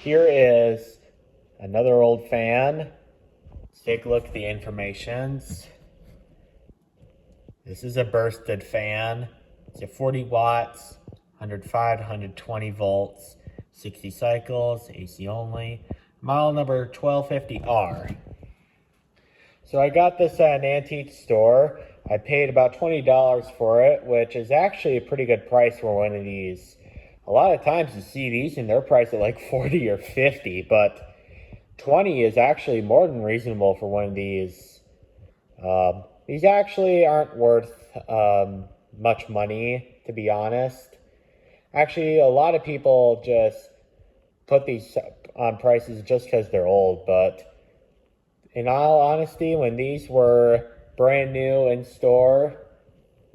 here is another old fan. Let's take a look at the informations. This is a Bursted fan. It's a 40 watts, 105 to 120 volts, 60 cycles, AC only. Model number 1250R. So I got this at an antique store. I paid about $20 for it, which is actually a pretty good price for one of these. A lot of times you see these and they're priced at like 40 or 50, but 20 is actually more than reasonable for one of these. These actually aren't worth much money, to be honest. Actually, a lot of people just put these on prices just because they're old, but in all honesty, when these were brand new in store,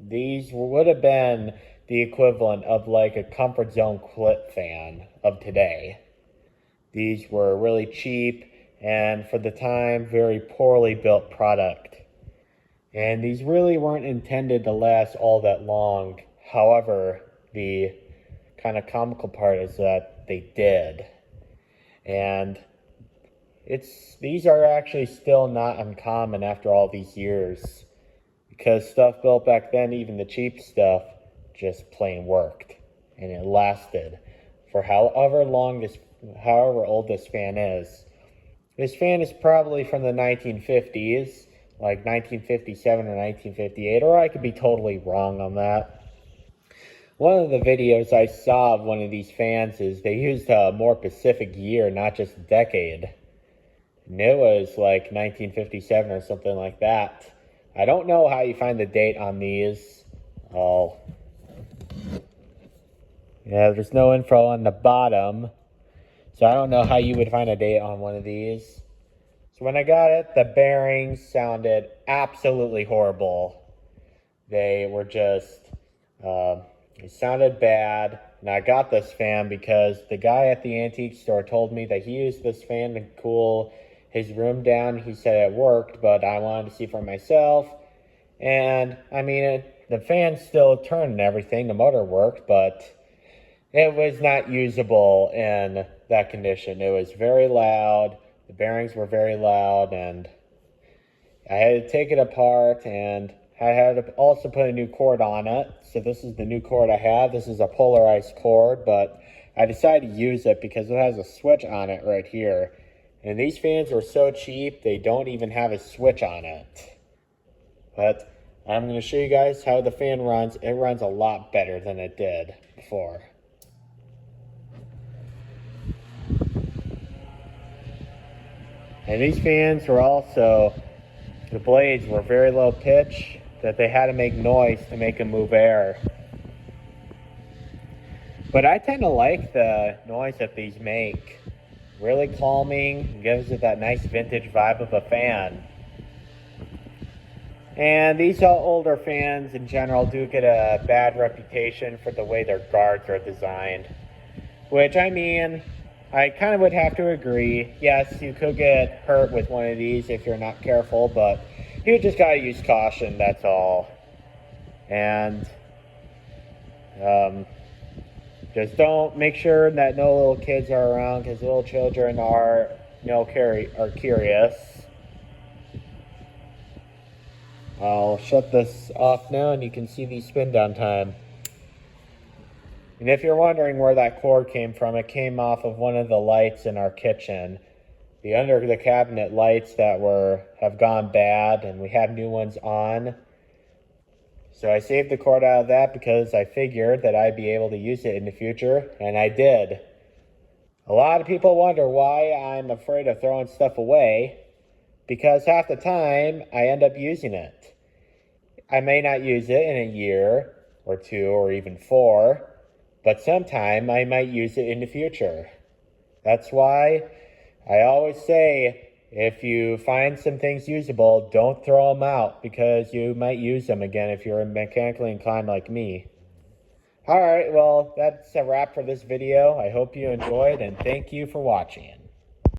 these would have been the equivalent of like a Comfort Zone clip fan of today. These were really cheap and for the time, very poorly built product. And these really weren't intended to last all that long. However, the kind of comical part is that they did. And these are actually still not uncommon after all these years, because stuff built back then, even the cheap stuff, just plain worked, and it lasted for however old this fan is. This fan is probably from the 1950s, like 1957 or 1958, or I could be totally wrong on that. One of the videos I saw of one of these fans is they used a more specific year, not just a decade. And it was like 1957 or something like that. I don't know how you find the date on these. Yeah, there's no info on the bottom. So I don't know how you would find a date on one of these. So when I got it, the bearings sounded absolutely horrible. They were just, it sounded bad. And I got this fan because the guy at the antique store told me that he used this fan to cool his room down. He said it worked, but I wanted to see for myself. And I mean, the fan still turned and everything. The motor worked, but it was not usable in that condition. It was very loud. The bearings were very loud, and I had to take it apart, and I had to also put a new cord on it. So this is the new cord I have. This is a polarized cord, but I decided to use it because it has a switch on it right here. And these fans are so cheap, they don't even have a switch on it. But I'm going to show you guys how the fan runs. It runs a lot better than it did before. And these fans were also, the blades were very low pitch, that they had to make noise to make them move air. But I tend to like the noise that these make. Really calming, gives it that nice vintage vibe of a fan. And these older fans in general do get a bad reputation for the way their guards are designed. Which, I mean, I kind of would have to agree. Yes, you could get hurt with one of these if you're not careful, but you just gotta use caution, that's all. And just don't make sure that no little kids are around, because little children are curious. I'll shut this off now and you can see the spin down time. And if you're wondering where that cord came from, it came off of one of the lights in our kitchen. The under the cabinet lights that have gone bad, and we have new ones on. So I saved the cord out of that because I figured that I'd be able to use it in the future, and I did. A lot of people wonder why I'm afraid of throwing stuff away, because half the time I end up using it. I may not use it in a year or 2 or even 4, but sometime I might use it in the future. That's why I always say, if you find some things usable, don't throw them out, because you might use them again if you're mechanically inclined like me. Alright, well, that's a wrap for this video. I hope you enjoyed, and thank you for watching.